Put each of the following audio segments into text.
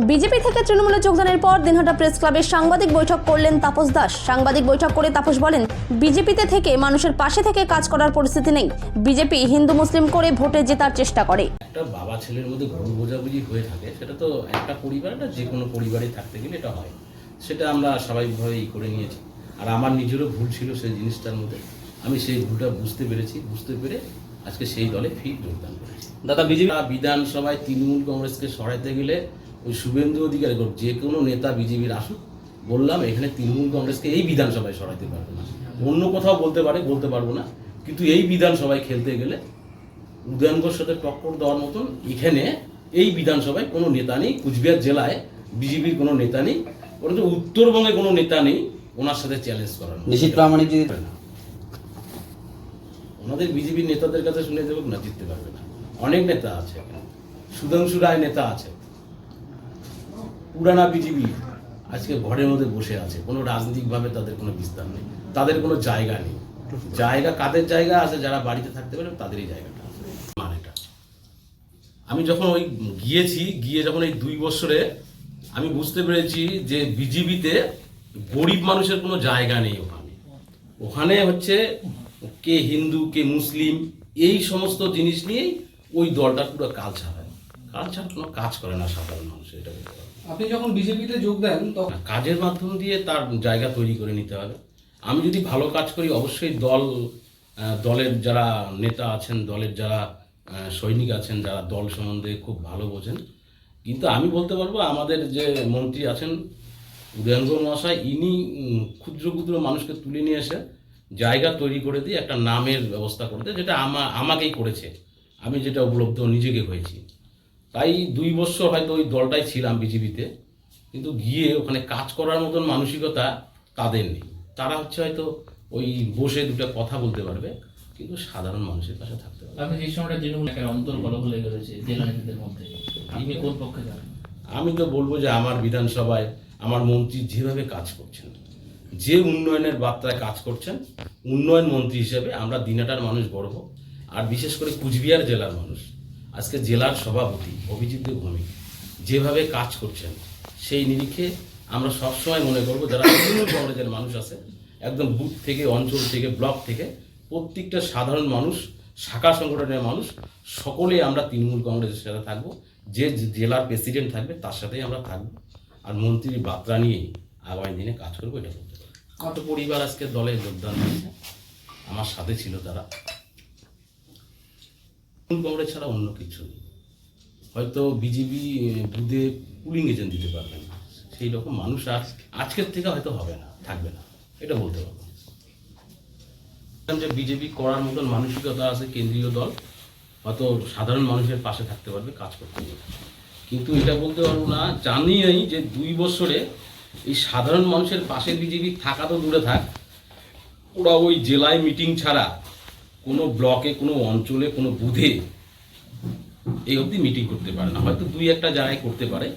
BJP থেকে তৃণমূলে যোগদানের পর দিনহাটা প্রেস ক্লাবে সাংবাদিক বৈঠক করলেন তাপস দাস। সাংবাদিক বৈঠক করে তাপস বলেন, বিজেপিতে থেকে মানুষের পাশে থেকে কাজ করার পরিস্থিতি নেই। বিজেপি হিন্দু মুসলিম করে ভোটে জেতার চেষ্টা করে। একটা বাবা ছেলের মধ্যে ভুল বোঝাবুঝি হয়ে থাকে, সেটা তো একটা পরিবার না, যে কোনো পরিবারে থাকতে গেলে এটা হয়। সেটা আমরা স্বাভাবিকভাবেই করে নিয়েছি। আর আমার নিজেরও ভুল ছিল সেই জিনিসটার মধ্যে। আমি সেই ভুলটা বুঝতে পেরে আজকে সেই দলে ফির যোগদান করেছি। দাদা, বিজেপি বিধানসভায় তৃণমূল কংগ্রেসকে সরাইতে গেলে ওই শুভেন্দু অধিকারী যে কোনো নেতা বিজেপির আসুক, বললাম এখানে তৃণমূল কংগ্রেসকে এই বিধানসভায় সরাইতে পারবো না। অন্য কোথাও বলতে পারবো না, কিন্তু এই বিধানসভায় খেলতে গেলে উদয়নগর সাথে টক্কর দেওয়ার মতন এখানে এই বিধানসভায় কোনো নেতা নেই। কুচবিহার জেলায় বিজেপির কোনো নেতা নেই, বরঞ্চ উত্তরবঙ্গে কোনো নেতা নেই ওনার সাথে চ্যালেঞ্জ করার। নিশীথ প্রামাণিক যদি ওনাদের বিজেপির নেতাদের কাছে শুনে দেবো না, জিততে পারবে না। অনেক নেতা আছে, সুধাংশু রায় নেতা আছে, পুরানা বিজেপি আজকে ঘরের মধ্যে বসে আছে। কোনো রাজনৈতিকভাবে তাদের কোনো বিস্তার নেই, তাদের কোনো জায়গা নেই। জায়গা কাদের জায়গা আছে? যারা বাড়িতে থাকতে পারে তাদেরই জায়গাটা আছে। মানেটা আমি যখন গিয়ে যখন এই 2 বছরে আমি বুঝতে পেরেছি যে বিজেপিতে গরিব মানুষের কোনো জায়গা নেই। ওখানে হচ্ছে কে হিন্দু কে মুসলিম এই সমস্ত জিনিস নিয়েই ওই দলটার পুরো কালচার হয়। কালচার কোনো কাজ করে না সাধারণ মানুষের। এটা বলতে পারবো। আপনি যখন বিজেপিতে যোগ দেন তখন কাজের মাধ্যম দিয়ে তার জায়গা তৈরি করে নিতে হবে। আমি যদি ভালো কাজ করি, অবশ্যই দলের যারা নেতা আছেন, দলের যারা সৈনিক আছেন, যারা দল সম্বন্ধে খুব ভালো বোঝেন, কিন্তু আমি বলতে পারবো আমাদের যে মন্ত্রী আছেন উদয়নগর মহাশয়, ইনি ক্ষুদ্র ক্ষুদ্র মানুষকে তুলে নিয়ে এসে জায়গা তৈরি করে দিয়ে একটা নামের ব্যবস্থা করে দেয়, যেটা আমাকেই করেছে। আমি যেটা উপলব্ধ নিজেকে হয়েছি। তাই 2 বছর হয়তো ওই দলটাই ছিলাম বিজেপিতে, কিন্তু গিয়ে ওখানে কাজ করার মতন মানসিকতা তাদের নেই। তারা হচ্ছে হয়তো ওই বসে দুটো কথা বলতে পারবে, কিন্তু সাধারণ মানুষের পাশে থাকতে পারবে। আপনি যে সময়টা তৃণমূল একটা অন্তর্কলহ হয়ে গেছে জেলা নেতাদের মধ্যে, আপনি কোন পক্ষে যান? আমি তো বলবো যে আমার বিধানসভায় আমার মন্ত্রী যেভাবে কাজ করছেন, যে উন্নয়নের বার্তায় কাজ করছেন, উন্নয়ন মন্ত্রী হিসেবে আমরা দিনাটার মানুষ গর্ব। আর বিশেষ করে কুচবিহার জেলার মানুষ, আজকে জেলার সভাপতি অভিজিৎ ভৌমিক যেভাবে কাজ করছেন, সেই নিরিখে আমরা সবসময় মনে করবো যারা তৃণমূল কংগ্রেসের মানুষ আছে, একদম বুথ থেকে, অঞ্চল থেকে, ব্লক থেকে, প্রত্যেকটা সাধারণ মানুষ, শাখা সংগঠনের মানুষ, সকলেই আমরা তৃণমূল কংগ্রেসের সাথে থাকবো। যে জেলার প্রেসিডেন্ট থাকবে তার সাথেই আমরা থাকবো, আর মন্ত্রীর বার্তা নিয়েই আগামী দিনে কাজ করবো। এটা করতে পারবো। কত পরিবার আজকে দলে যোগদান দিয়েছে, আমার সাথে ছিল তারা। কংগ্রেস ছাড়া অন্য কিছু নেই। হয়তো বিজেপি বুধে পুলিং এজেন্ট দিতে পারবে না, সেই রকম মানুষ আর আজকের থেকে হয়তো হবে না, থাকবে না, এটা বলতে পারবো। যে বিজেপি করার মতন মানসিকতা আছে কেন্দ্রীয় দল, হয়তো সাধারণ মানুষের পাশে থাকতে পারবে, কাজ করতে পারবে, কিন্তু এটা বলতে পারবো না। জানি যে 2 বছরে এই সাধারণ মানুষের পাশে বিজেপি থাকা তো দূরে থাক, ওরা ওই জেলায় মিটিং ছাড়া কোনো ব্লকে, কোনো অঞ্চলে, কোনো বুথে এই অবধি মিটিং করতে পারে না। হয়তো 2-1টা জায়গায় করতে পারে,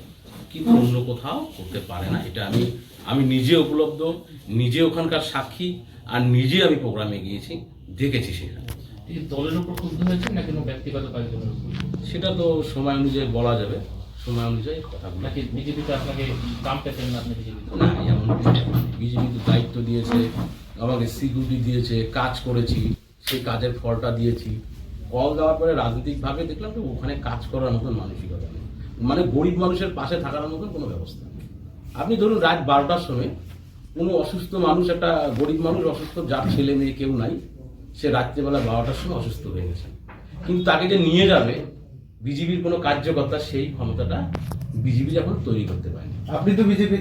কিন্তু অন্য কোথাও করতে পারে না। এটা আমি নিজে উপলব্ধ, নিজে ওখানকার সাক্ষী, আর নিজে আমি প্রোগ্রামে গিয়েছি, দেখেছি। সেখানে এই দলের উপর ক্ষুব্ধ হয়েছে না কোনো ব্যক্তিগত কার্যক্রমের উপর? সেটা তো সময় অনুযায়ী বলা যাবে, সময় অনুযায়ী কথাগুলো। নাকি বিজেপিতে আপনাকে কাম পেতেন না? আপনি বিজেপিতে না, এমন বিজেপি তো দায়িত্ব দিয়েছে আমাকে, সিকিউরিটি দিয়েছে, কাজ করেছি, সেই কাজের ফলটা দিয়েছি। কল দেওয়ার পরে রাজনৈতিকভাবে দেখলাম যে ওখানে কাজ করার মতন মানসিকতা নেই, মানে গরিব মানুষের পাশে থাকার মতন কোনো ব্যবস্থা নেই। আপনি ধরুন রাত 12টার সময় কোনো অসুস্থ মানুষ, একটা গরিব মানুষ অসুস্থ, যার ছেলে মেয়ে কেউ নাই, সে রাত্রেবেলা 12টার সময় অসুস্থ হয়ে গেছে, কিন্তু তাকে যে নিয়ে যাবে বিজেপির কোনো কার্যকর্তা, সেই ক্ষমতাটা বিজেপি এখন তৈরি করতে পারেনি। আপনি তো বিজেপি